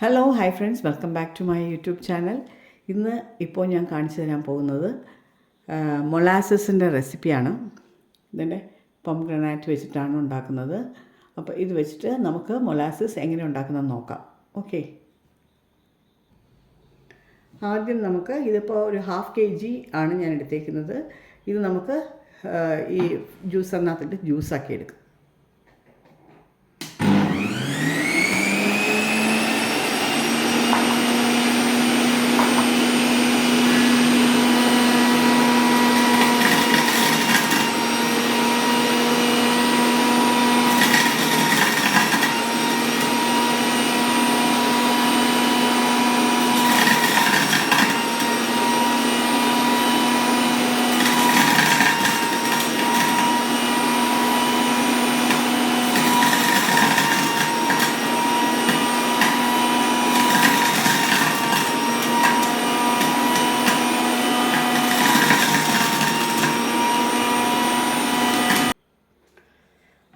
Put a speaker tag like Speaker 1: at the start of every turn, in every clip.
Speaker 1: Hello hi friends, welcome back to my YouTube channel. ഇപ്പോൾ ഞാൻ കാണിച്ചു തരാൻ പോകുന്നത് മൊളാസസിൻ്റെ റെസിപ്പിയാണ്. ഇതിൻ്റെ പൊംഗ്രാനൈറ്റ് വെച്ചിട്ടാണ് ഉണ്ടാക്കുന്നത്. അപ്പോൾ ഇത് വെച്ചിട്ട് നമുക്ക് മൊളാസസ് എങ്ങനെ ഉണ്ടാക്കുന്നതെന്ന് നോക്കാം. ഓക്കെ, ആദ്യം നമുക്ക് ഇതിപ്പോൾ ഒരു 1/2 kg ആണ് ഞാൻ എടുത്തേക്കുന്നത്. ഇത് നമുക്ക് ഈ ജ്യൂസറിനകത്തിട്ട് ജ്യൂസാക്കി എടുക്കാം.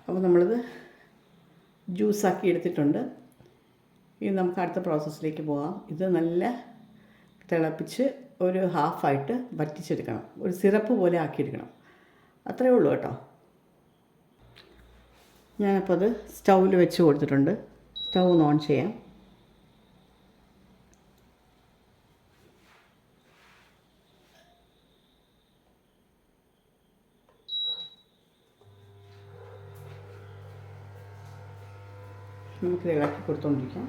Speaker 1: അപ്പോൾ നമ്മളിത് ജ്യൂസാക്കി എടുത്തിട്ടുണ്ട്. ഇനി നമുക്ക് അടുത്ത പ്രോസസ്സിലേക്ക് പോകാം. ഇത് നല്ല തിളപ്പിച്ച് ഒരു ഹാഫായിട്ട് വറ്റിച്ചെടുക്കണം. ഒരു സിറപ്പ് പോലെ ആക്കിയെടുക്കണം. അത്രയേ ഉള്ളൂ കേട്ടോ. ഞാനപ്പോൾ അത് സ്റ്റൗവിൽ വെച്ച് കൊടുത്തിട്ടുണ്ട്. സ്റ്റൗ ഒന്ന് ഓൺ ചെയ്യാം. നമുക്കിത് ഇളക്കി കൊടുത്തുകൊണ്ടിരിക്കാം.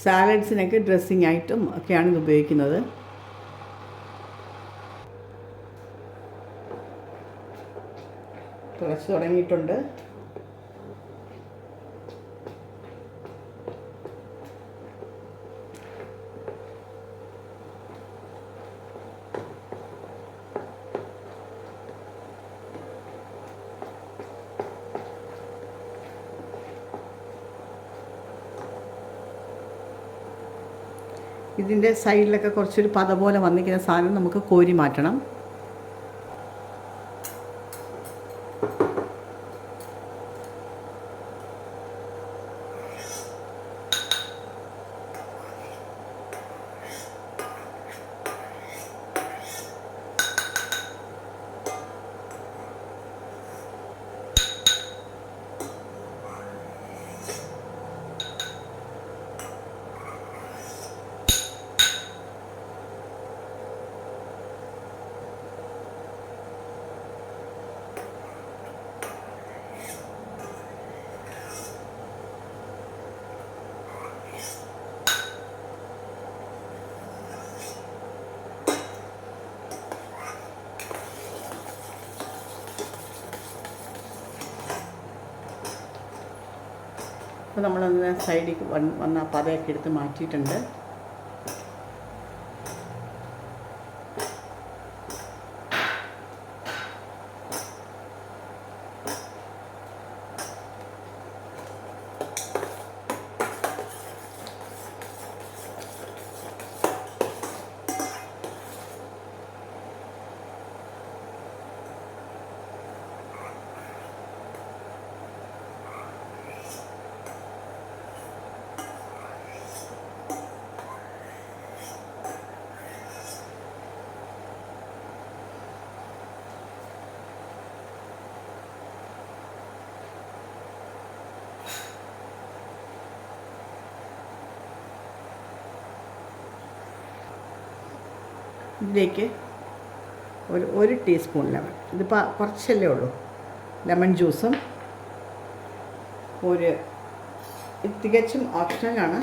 Speaker 1: സാലഡ്സിനൊക്കെ ഡ്രസ്സിങ് ആയിട്ടും ഒക്കെയാണ് ഇത് ഉപയോഗിക്കുന്നത്. തിളച്ച് തുടങ്ങിയിട്ടുണ്ട്. ഇതിൻ്റെ സൈഡിലൊക്കെ കുറച്ചൊരു പത പോലെ വന്നിരിക്കുന്ന സാധനം നമുക്ക് കോരി മാറ്റണം. അപ്പോൾ നമ്മളൊന്ന് സൈഡിൽ വന്ന പതയൊക്കെ എടുത്ത് മാറ്റിയിട്ടുണ്ട്. ഇതിലേക്ക് ഒരു ടീസ്പൂൺ ലെമൺ, ഇതിപ്പോൾ കുറച്ചല്ലേ ഉള്ളൂ, ലെമൺ ജ്യൂസും തികച്ചും ഓപ്ഷണലാണ്,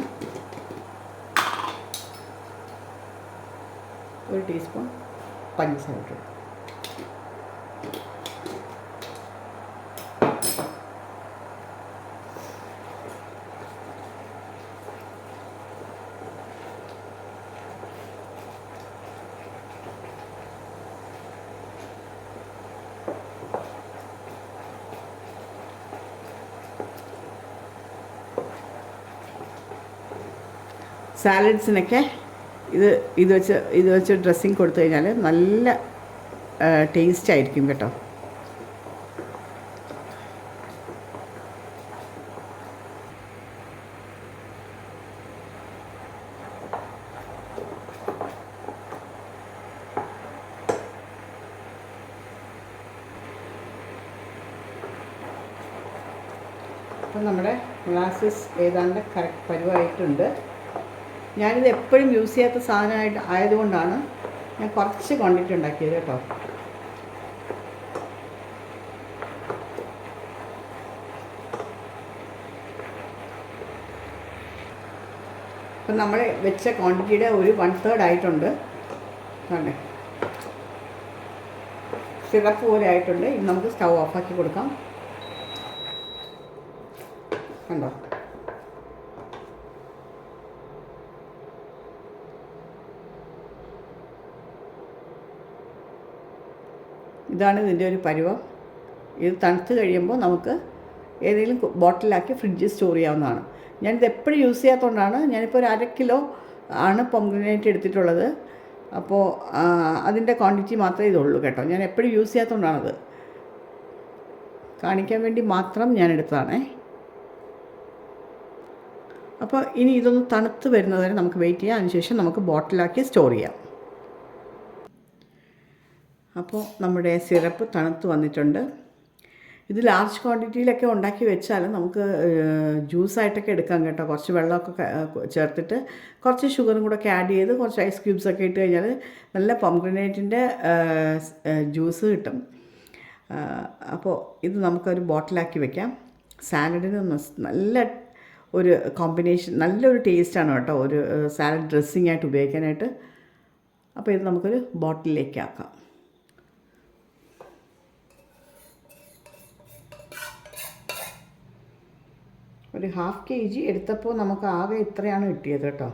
Speaker 1: 1 ടീസ്പൂൺ പഞ്ചസാര ഇട്ടു. സാലഡ്സിനൊക്കെ ഇത് വെച്ച് ഡ്രസ്സിങ് കൊടുത്തു കഴിഞ്ഞാൽ നല്ല ടേസ്റ്റ് ആയിരിക്കും കേട്ടോ. അപ്പം നമ്മുടെ മൊളാസസ് ഏതാണ്ട് കറക്റ്റ് പരുവായിട്ടുണ്ട്. ഞാനിത് എപ്പോഴും യൂസ് ചെയ്യാത്ത സാധനമായിട്ട് ആയതുകൊണ്ടാണ് ഞാൻ കുറച്ച് ക്വാണ്ടിറ്റി ഉണ്ടാക്കിയത് കേട്ടോ. അപ്പം നമ്മൾ വെച്ച ക്വാണ്ടിറ്റിയുടെ ഒരു 1/3 ആയിട്ടുണ്ട്. കണ്ടേ, സിറപ്പ് പോലെ ആയിട്ടുണ്ട്. ഇനി നമുക്ക് സ്റ്റൗ ഓഫാക്കി കൊടുക്കാം. കണ്ടോ, ഇതാണ് ഇതിൻ്റെ ഒരു പരുവം. ഇത് തണുത്ത് കഴിയുമ്പോൾ നമുക്ക് ഏതെങ്കിലും ബോട്ടിലാക്കി ഫ്രിഡ്ജിൽ സ്റ്റോർ ചെയ്യാവുന്നതാണ്. ഞാനിത് എപ്പോഴും യൂസ് ചെയ്യാത്തതുകൊണ്ടാണ്. ഞാനിപ്പോൾ ഒരു 1/2 കിലോ ആണ് പൊമഗ്രനേറ്റ് എടുത്തിട്ടുള്ളത്. അപ്പോൾ അതിൻ്റെ ക്വാണ്ടിറ്റി മാത്രമേ ഇതുള്ളൂ കേട്ടോ. ഞാൻ എപ്പോഴും യൂസ് ചെയ്യാത്തതുകൊണ്ടാണത്, കാണിക്കാൻ വേണ്ടി മാത്രം ഞാൻ എടുത്തതാണേ. അപ്പോൾ ഇനി ഇതൊന്ന് തണുത്ത് വരുന്നതുവരെ നമുക്ക് വെയിറ്റ് ചെയ്യാം. അതിനുശേഷം നമുക്ക് ബോട്ടിലാക്കി സ്റ്റോർ ചെയ്യാം. അപ്പോൾ നമ്മുടെ സിറപ്പ് തണുത്ത് വന്നിട്ടുണ്ട്. ഇത് ലാർജ് ക്വാണ്ടിറ്റിയിലൊക്കെ ഉണ്ടാക്കി വെച്ചാൽ നമുക്ക് ജ്യൂസായിട്ടൊക്കെ എടുക്കാം കേട്ടോ. കുറച്ച് വെള്ളമൊക്കെ ചേർത്തിട്ട് കുറച്ച് ഷുഗറും കൂടെ ഒക്കെ ആഡ് ചെയ്ത് കുറച്ച് ഐസ് ക്യൂബ്സൊക്കെ ഇട്ട് കഴിഞ്ഞാൽ നല്ല പൊമഗ്രനേറ്റിൻ്റെ ജ്യൂസ് കിട്ടും. അപ്പോൾ ഇത് നമുക്കൊരു ബോട്ടിലാക്കി വെക്കാം. സാലഡിന് നല്ല ഒരു കോമ്പിനേഷൻ, നല്ലൊരു ടേസ്റ്റാണ് കേട്ടോ ഒരു സാലഡ് ഡ്രസ്സിങ് ആയിട്ട് ഉപയോഗിക്കാനായിട്ട്. അപ്പോൾ ഇത് നമുക്കൊരു ബോട്ടിലേക്ക് ആക്കാം. ഒരു 1/2 kg എടുത്തപ്പോൾ നമുക്ക് ആകെ ഇത്രയാണ് കിട്ടിയത് കേട്ടോ.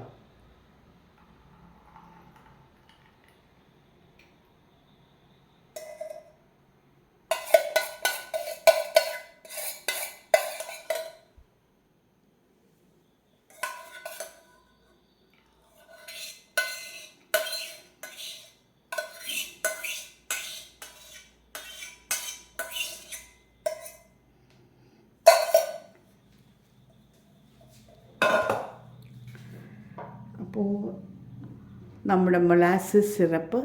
Speaker 1: അപ്പോൾ നമ്മുടെ മൊളാസസ് സിറപ്പ്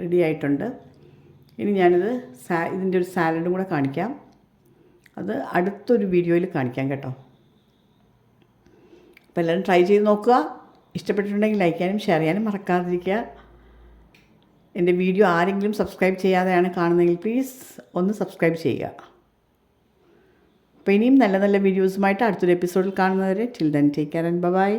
Speaker 1: റെഡി ആയിട്ടുണ്ട്. ഇനി ഞാനിത് ഇതിൻ്റെ ഒരു സാലഡും കൂടെ കാണിക്കാം. അത് അടുത്തൊരു വീഡിയോയിൽ കാണിക്കാം കേട്ടോ. അപ്പോൾ എല്ലാവരും ട്രൈ ചെയ്ത് നോക്കുക. ഇഷ്ടപ്പെട്ടിട്ടുണ്ടെങ്കിൽ ലൈക്ക് ചെയ്യാനും ഷെയർ ചെയ്യാനും മറക്കാതിരിക്കുക. എൻ്റെ വീഡിയോ ആരെങ്കിലും സബ്സ്ക്രൈബ് ചെയ്യാതെയാണ് കാണുന്നതെങ്കിൽ പ്ലീസ് ഒന്ന് സബ്സ്ക്രൈബ് ചെയ്യുക. അപ്പോൾ ഇനിയും നല്ല നല്ല വീഡിയോസുമായിട്ട് അടുത്തൊരു എപ്പിസോഡിൽ കാണുന്നവരെ till then take care and by.